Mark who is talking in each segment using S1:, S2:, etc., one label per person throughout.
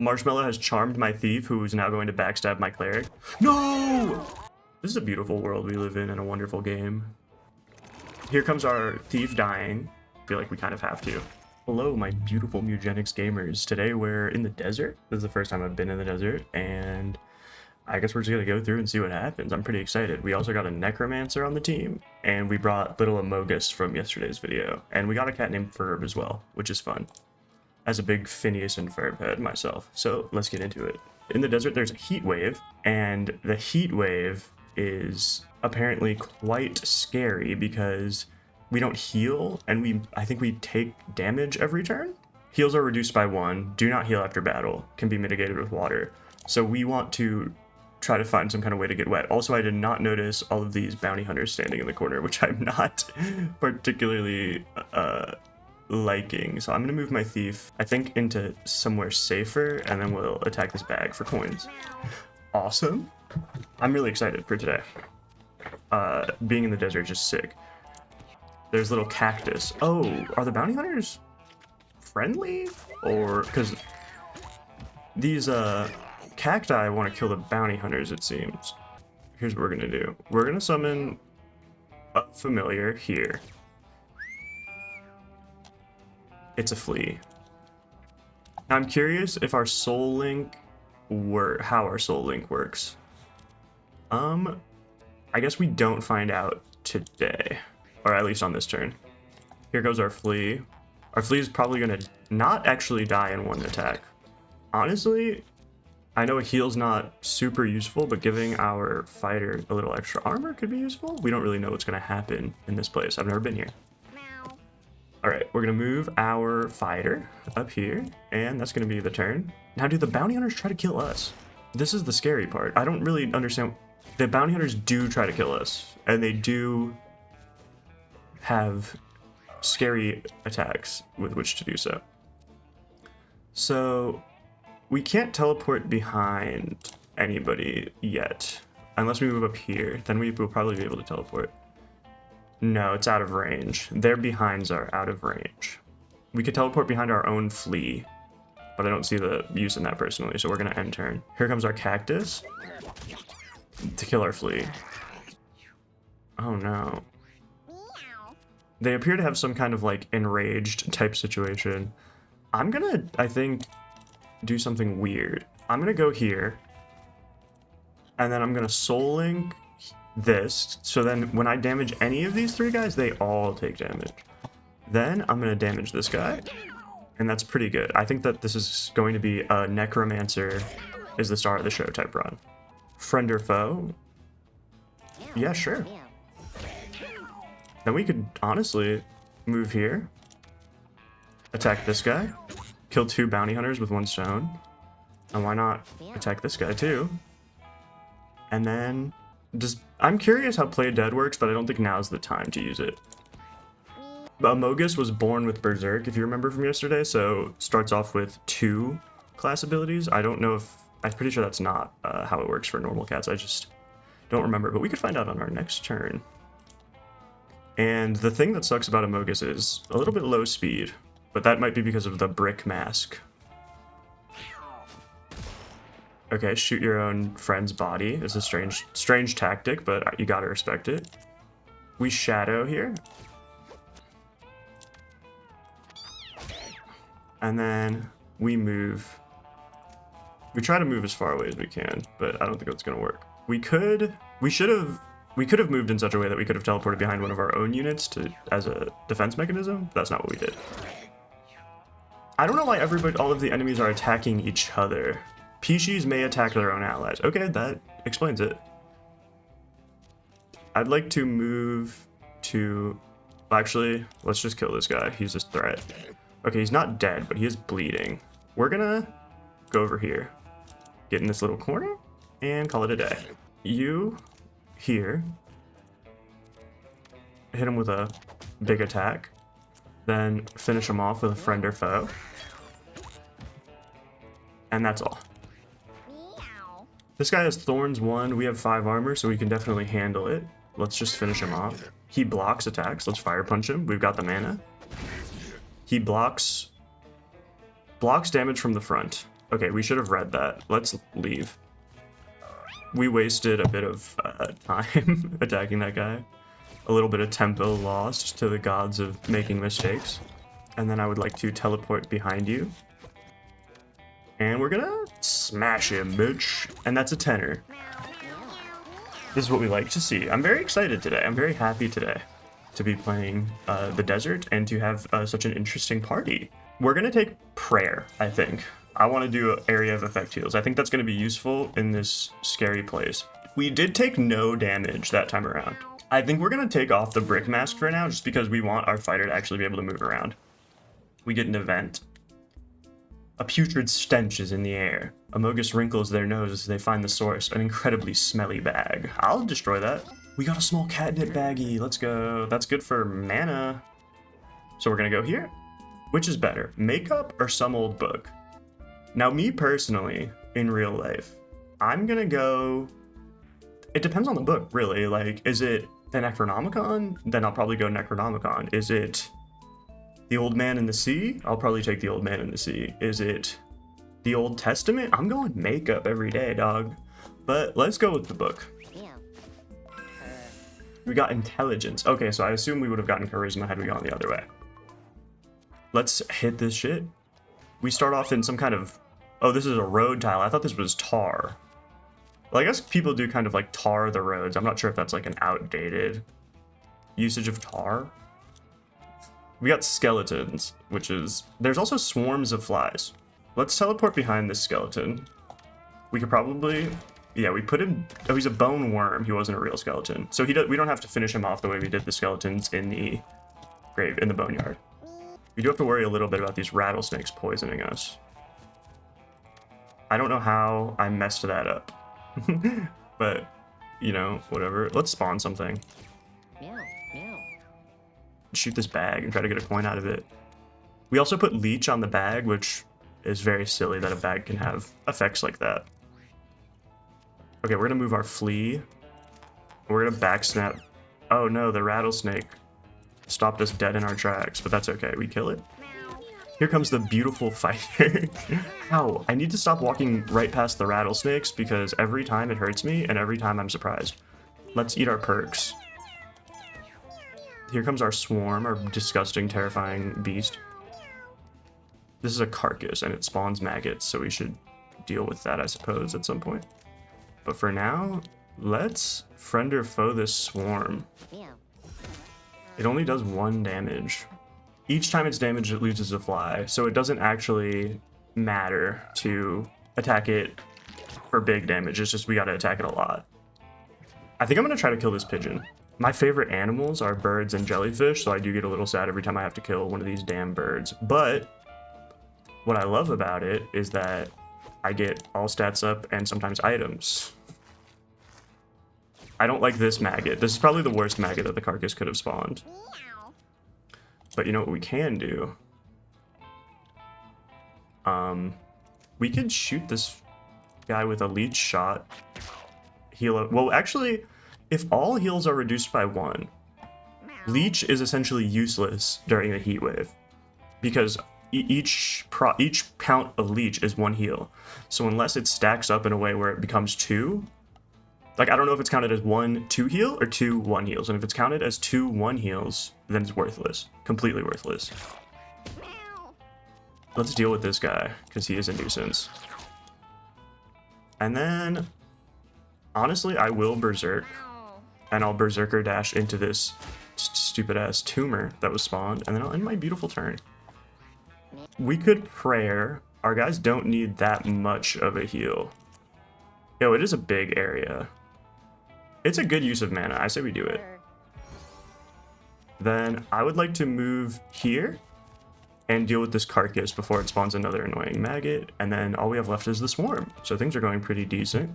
S1: Marshmallow has charmed my thief, who is now going to backstab my cleric. No! This is a beautiful world we live in and a wonderful game. Here comes our thief dying. I feel like we kind of have to. Hello, my beautiful Mewgenics gamers. Today we're in the desert. This is the first time I've been in the desert, and I guess we're just gonna go through and see what happens. I'm pretty excited. We also got a necromancer on the team, and we brought little Amogus from yesterday's video, and we got a cat named Ferb as well, which is fun. As a big Phineas and Ferb head myself, so let's get into it. In the desert, there's a heat wave, and the heat wave is apparently quite scary because we don't heal, and I think we take damage every turn. Heals are reduced by 1. Do not heal after battle. Can be mitigated with water. So we want to try to find some kind of way to get wet. Also, I did not notice all of these bounty hunters standing in the corner, which I'm not particularly liking. So I'm gonna move my thief, I think, into somewhere safer, and then we'll attack this bag for coins. Awesome. I'm really excited for today. Being in the desert is just sick. There's little cactus. Oh, are the bounty hunters friendly? Or, because these cacti want to kill the bounty hunters, it seems. Here's what we're gonna do. We're gonna summon a familiar here. It's a flea. Now I'm curious if our soul link how our soul link works. I guess we don't find out today. Or at least on this turn. Here goes our flea. Our flea is probably going to not actually die in one attack. Honestly, I know a heal's not super useful, but giving our fighter a little extra armor could be useful. We don't really know what's going to happen in this place. I've never been here. Alright, we're going to move our fighter up here, and that's going to be the turn. Now, do the bounty hunters try to kill us? This is the scary part. I don't really understand. The bounty hunters do try to kill us, and they do have scary attacks with which to do so. So we can't teleport behind anybody yet. Unless we move up here, then we will probably be able to teleport. No, it's out of range. Their behinds are out of range. We could teleport behind our own flea, but I don't see the use in that personally, so we're gonna end turn. Here comes our cactus to kill our flea. Oh no. They appear to have some kind of like enraged type situation. I'm gonna, I think, do something weird. I'm gonna go here, and then I'm gonna soul link this, so then when I damage any of these 3 guys, they all take damage. Then I'm gonna damage this guy, and that's pretty good. I think that this is going to be a necromancer is the star of the show type run. Friend or foe? Yeah, sure. Then we could honestly move here, attack this guy, kill 2 bounty hunters with 1 stone, and why not attack this guy too? And then I'm curious how Play Dead works, but I don't think now's the time to use it. Amogus was born with Berserk, if you remember from yesterday, so starts off with 2 class abilities. I don't know if, I'm pretty sure that's not how it works for normal cats. I just don't remember, but we could find out on our next turn. And the thing that sucks about Amogus is a little bit low speed, but that might be because of the brick mask. Okay, shoot your own friend's body is a strange tactic, but you gotta respect it. We shadow here. And then we move. We try to move as far away as we can, but I don't think that's gonna work. We could have moved in such a way that we could have teleported behind one of our own units as a defense mechanism. That's not what we did. I don't know why all of the enemies are attacking each other. Pisces may attack their own allies. Okay, that explains it. I'd like to move to... Actually, let's just kill this guy. He's a threat. Okay, he's not dead, but he is bleeding. We're gonna go over here, get in this little corner, and call it a day. You... here, hit him with a big attack, then finish him off with a friend or foe, and that's all. This guy has thorns 1, we have 5 armor, so we can definitely handle it. Let's just finish him off. He blocks attacks, let's fire punch him, we've got the mana. He blocks damage from the front. Okay, we should have read that. Let's leave. We wasted a bit of time attacking that guy. A little bit of tempo lost to the gods of making mistakes. And then I would like to teleport behind you. And we're gonna smash him, bitch. And that's a 10er. This is what we like to see. I'm very excited today. I'm very happy today to be playing the desert and to have such an interesting party. We're gonna take prayer, I think. I want to do an area of effect heals. I think that's going to be useful in this scary place. We did take no damage that time around. I think we're going to take off the brick mask for now just because we want our fighter to actually be able to move around. We get an event. A putrid stench is in the air. Amogus wrinkles their nose as they find the source, an incredibly smelly bag. I'll destroy that. We got a small catnip baggie. Let's go. That's good for mana. So we're going to go here. Which is better, makeup or some old book? Now, me personally, in real life, I'm gonna go... It depends on the book, really. Like, is it the Necronomicon? Then I'll probably go Necronomicon. Is it The Old Man in the Sea? I'll probably take The Old Man in the Sea. Is it the Old Testament? I'm going makeup every day, dog. But let's go with the book. We got intelligence. Okay, so I assume we would have gotten charisma had we gone the other way. Let's hit this shit. We start off in some kind of... Oh, this is a road tile. I thought this was tar. Well, I guess people do kind of like tar the roads. I'm not sure if that's like an outdated usage of tar. We got skeletons, which is... There's also swarms of flies. Let's teleport behind this skeleton. We could probably... Yeah, we put him... Oh, he's a bone worm. He wasn't a real skeleton. So we don't have to finish him off the way we did the skeletons in the grave, in the boneyard. We do have to worry a little bit about these rattlesnakes poisoning us. I don't know how I messed that up. But, you know, whatever. Let's spawn something.
S2: Meow, meow.
S1: Shoot this bag and try to get a coin out of it. We also put leech on the bag, which is very silly that a bag can have effects like that. Okay, we're gonna move our flea. We're gonna backsnap. Oh no, the rattlesnake stopped us dead in our tracks, but that's okay. We kill it. Here comes the beautiful fighter. Ow, I need to stop walking right past the rattlesnakes because every time it hurts me and every time I'm surprised. Let's eat our perks. Here comes our swarm, our disgusting, terrifying beast. This is a carcass and it spawns maggots, so we should deal with that, I suppose, at some point. But for now, let's friend or foe this swarm. It only does 1 damage. Each time it's damaged, it loses a fly, so it doesn't actually matter to attack it for big damage. It's just we gotta attack it a lot. I think I'm gonna try to kill this pigeon. My favorite animals are birds and jellyfish, so I do get a little sad every time I have to kill one of these damn birds. But what I love about it is that I get all stats up and sometimes items. I don't like this maggot. This is probably the worst maggot that the carcass could have spawned. But you know what we can do? We could shoot this guy with a leech shot. Heal. Well, actually, if all heals are reduced by 1, leech is essentially useless during the heat wave because each count of leech is 1 heal. So unless it stacks up in a way where it becomes 2, like I don't know if it's counted as 1 2 heal or 2 1 heals, and if it's counted as 2 1 heals, then it's worthless, completely worthless. Let's deal with this guy because he is a nuisance. And then, honestly, I will berserk, and I'll berserker dash into this stupid ass tumor that was spawned, and then I'll end my beautiful turn. We could prayer. Our guys don't need that much of a heal. Yo, it is a big area. It's a good use of mana. I say we do it. Then I would like to move here and deal with this carcass before it spawns another annoying maggot. And then all we have left is the swarm. So things are going pretty decent.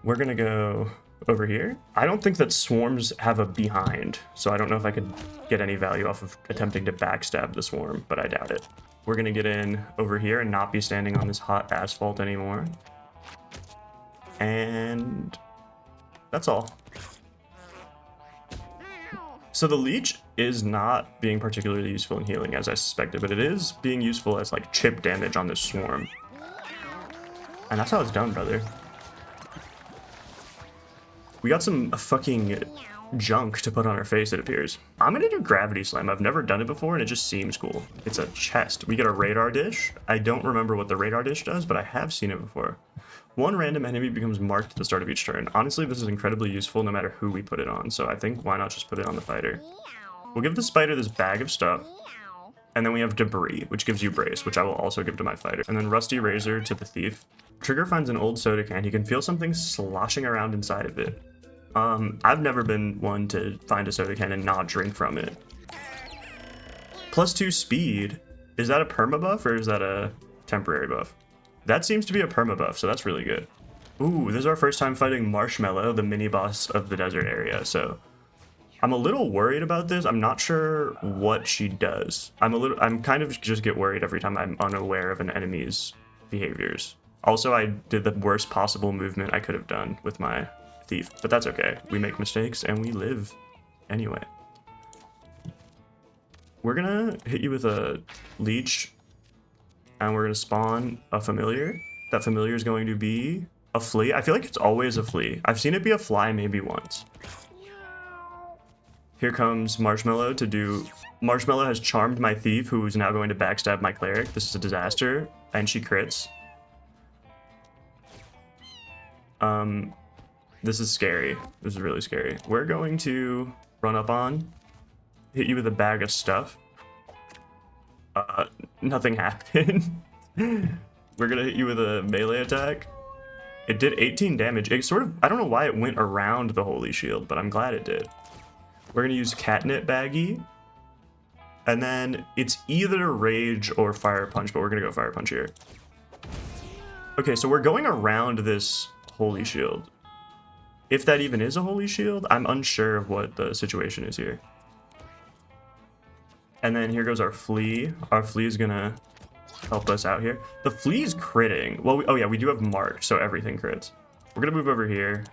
S1: We're going to go over here. I don't think that swarms have a behind. So I don't know if I could get any value off of attempting to backstab the swarm, but I doubt it. We're going to get in over here and not be standing on this hot asphalt anymore. And that's all. So the leech is not being particularly useful in healing as I suspected, but it is being useful as like chip damage on this swarm. And that's how it's done, brother. We got some fucking junk to put on our face, it appears. I'm gonna do Gravity Slam. I've never done it before and it just seems cool. It's a chest. We get a radar dish. I don't remember what the radar dish does, but I have seen it before. One random enemy becomes marked at the start of each turn. Honestly, this is incredibly useful no matter who we put it on, so I think why not just put it on the fighter. We'll give the spider this bag of stuff, and then we have debris, which gives you brace, which I will also give to my fighter. And then rusty razor to the thief. Trigger finds an old soda can. He can feel something sloshing around inside of it. I've never been one to find a soda can and not drink from it. +2 speed. Is that a perma buff or is that a temporary buff? That seems to be a perma buff, so that's really good. Ooh, this is our first time fighting Marshmallow, the mini boss of the desert area, so I'm a little worried about this. I'm not sure what she does. I'm kind of just get worried every time I'm unaware of an enemy's behaviors. Also, I did the worst possible movement I could have done with my thief, but that's okay. We make mistakes and we live anyway. We're gonna hit you with a leech and we're gonna spawn a familiar. That familiar is going to be a flea. I feel like it's always a flea. I've seen it be a fly maybe once. Here comes Marshmallow to do... Marshmallow has charmed my thief, who is now going to backstab my cleric. This is a disaster, and she crits. This is scary. This is really scary. We're going to run up on, hit you with a bag of stuff. Nothing happened. We're gonna hit you with a melee attack. It did 18 damage. It sort of, I don't know why it went around the holy shield, but I'm glad it did. We're gonna use catnip baggy. And then it's either rage or fire punch, but we're gonna go fire punch here. Okay, so we're going around this holy shield. If that even is a holy shield, I'm unsure of what the situation is here. And then here goes our flea. Our flea is gonna help us out here. The flea's critting. Well, oh yeah, we do have marked, so everything crits. We're gonna move over here.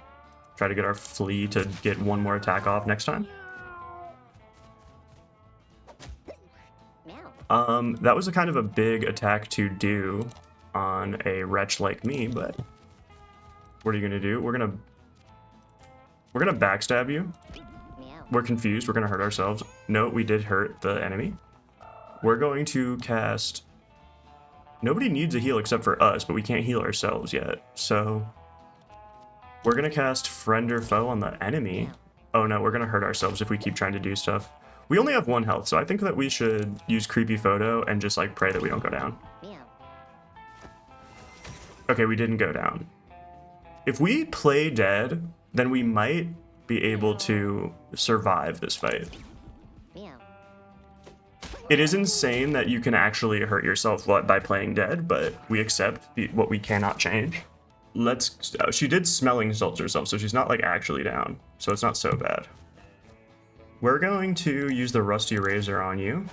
S1: Try to get our flea to get one more attack off next time. That was a kind of a big attack to do on a wretch like me, but what are you gonna do? We're gonna backstab you. We're confused. We're gonna hurt ourselves. No, we did hurt the enemy. We're going to cast... Nobody needs a heal except for us, but we can't heal ourselves yet. So we're gonna cast Friend or Foe on the enemy. Oh no, we're gonna hurt ourselves if we keep trying to do stuff. We only have 1 health, so I think that we should use Creepy Photo and just like pray that we don't go down. Okay, we didn't go down. If we play dead, then we might be able to survive this fight. It is insane that you can actually hurt yourself by playing dead, but we accept what we cannot change. She did smelling salts herself, so she's not like actually down, so it's not so bad. We're going to use the rusty razor on you.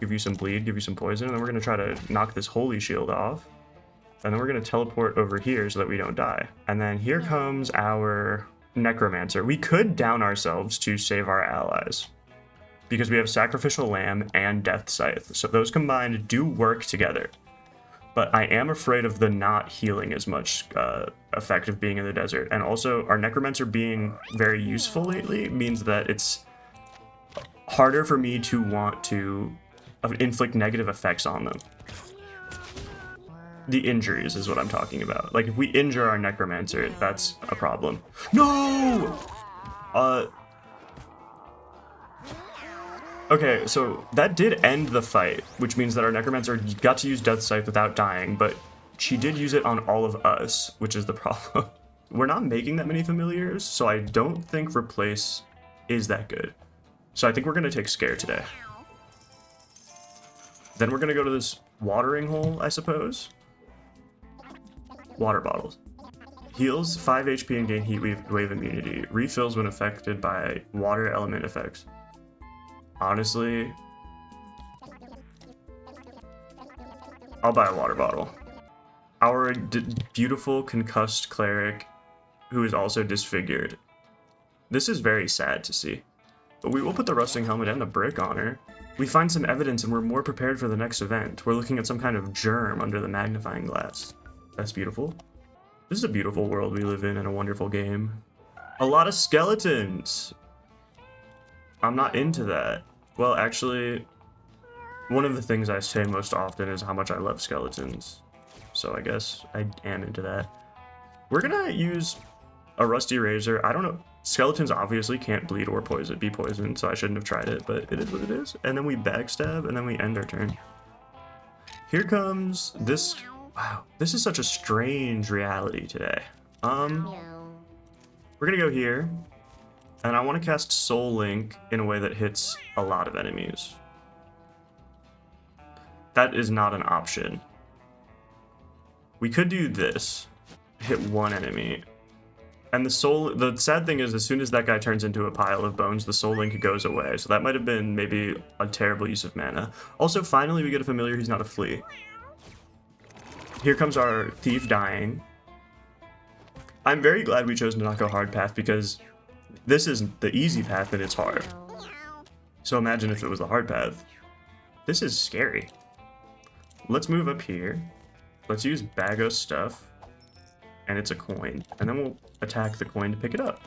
S1: Give you some bleed, give you some poison, and then we're going to try to knock this holy shield off. And then we're going to teleport over here so that we don't die. And then here comes our necromancer. We could down ourselves to save our allies, because we have Sacrificial Lamb and Death Scythe. So those combined do work together. But I am afraid of the not healing as much effect of being in the desert. And also, our Necromancer being very useful lately means that it's harder for me to want to inflict negative effects on them. The injuries is what I'm talking about. Like, if we injure our Necromancer, that's a problem. No! Okay, so that did end the fight, which means that our Necromancer got to use Death Scythe without dying, but she did use it on all of us, which is the problem. We're not making that many familiars, so I don't think Replace is that good. So I think we're going to take Scare today. Then we're going to go to this watering hole, I suppose. Water bottles. Heals 5 HP and gain heat wave immunity. Refills when affected by water element effects. Honestly, I'll buy a water bottle. Our beautiful concussed cleric, who is also disfigured. This is very sad to see. we will put the rusting helmet and the brick on her. We find some evidence and we're more prepared for the next event. We're looking at some kind of germ under the magnifying glass. That's beautiful. This is a beautiful world we live in and a wonderful game. A lot of skeletons. I'm not into that. Well, actually, one of the things I say most often is how much I love skeletons. So I guess I am into that. We're gonna use a rusty razor. I don't know. Skeletons obviously can't bleed or be poisoned, so I shouldn't have tried it, but it is what it is. And then we backstab, and then we end our turn. Here comes this. Wow, this is such a strange reality today.
S2: Meow.
S1: We're gonna go here, and I want to cast Soul Link in a way that hits a lot of enemies. That is not an option. We could do this, hit one enemy. And the sad thing is, as soon as that guy turns into a pile of bones, the Soul Link goes away. So that might have been maybe a terrible use of mana. Also, finally, we get a familiar who's not a flea. Here comes our thief dying. I'm very glad we chose to not go hard path because this is the easy path and it's hard. So imagine if it was the hard path. This is scary. Let's move up here. Let's use bag of stuff. And it's a coin. And then we'll attack the coin to pick it up.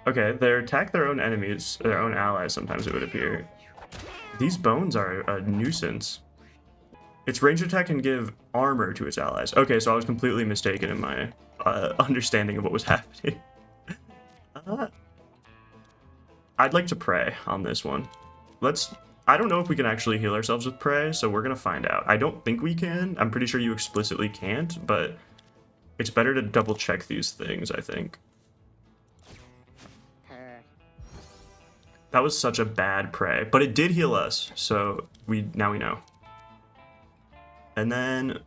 S1: Okay, they attack their own enemies, their own allies sometimes it would appear. These bones are a nuisance. Its ranged attack can give armor to its allies. Okay, so I was completely mistaken in my understanding of what was happening. I'd like to pray on this one. I don't know if we can actually heal ourselves with pray, so we're gonna find out. I don't think we can. I'm pretty sure you explicitly can't, but it's better to double check these things, I think. That was such a bad pray, but it did heal us, so now we know. And then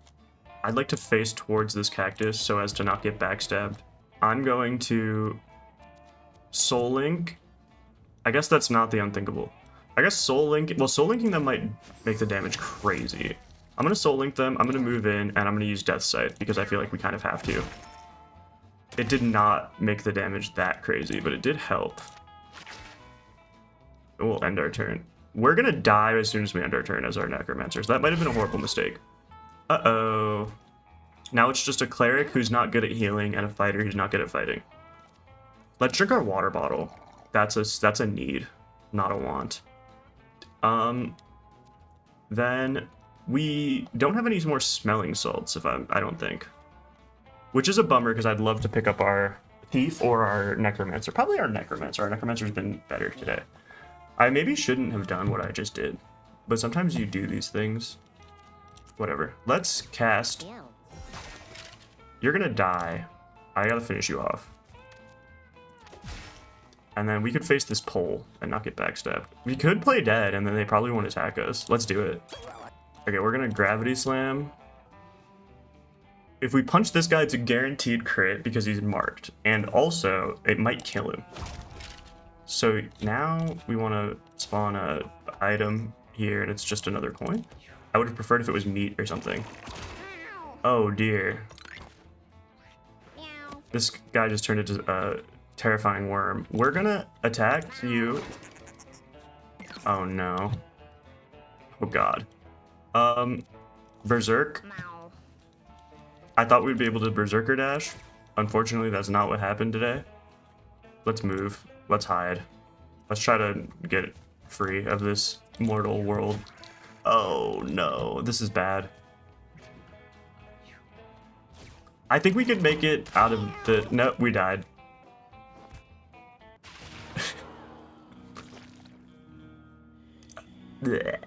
S1: I'd like to face towards this cactus so as to not get backstabbed. I'm going to Soul Link. I guess that's not the unthinkable. I guess Soul Link, well, Soul Linking them might make the damage crazy. I'm going to Soul Link them, I'm going to move in, and I'm going to use Death Sight because I feel like we kind of have to. It did not make the damage that crazy, but it did help. We'll end our turn. We're going to die as soon as we end our turn as our Necromancers. That might have been a horrible mistake. Uh-oh. Now it's just a Cleric who's not good at healing and a Fighter who's not good at fighting. Let's drink our water bottle. That's a need, not a want. Then we don't have any more smelling salts, I don't think. Which is a bummer because I'd love to pick up our Thief or our Necromancer. Probably our Necromancer. Our Necromancer's been better today. I maybe shouldn't have done what I just did, but sometimes you do these things. Whatever. Let's cast.
S2: Meow.
S1: You're gonna die. I gotta finish you off. And then we could face this pole and not get backstabbed. We could play dead, and then they probably won't attack us. Let's do it. Okay, we're gonna Gravity Slam. If we punch this guy, it's a guaranteed crit because he's marked. And also, it might kill him. So now we want to spawn a item here, and it's just another coin. I would have preferred if it was meat or something. Oh dear.
S2: Meow.
S1: This guy just turned into a terrifying worm. We're gonna attack you. Oh no. Oh god. Berserk.
S2: Meow.
S1: I thought we'd be able to Berserker dash. Unfortunately, that's not what happened today. Let's move. Let's hide. Let's try to get free of this mortal world. Oh no, this is bad. I think we could make it out of the... No, we died. Blech.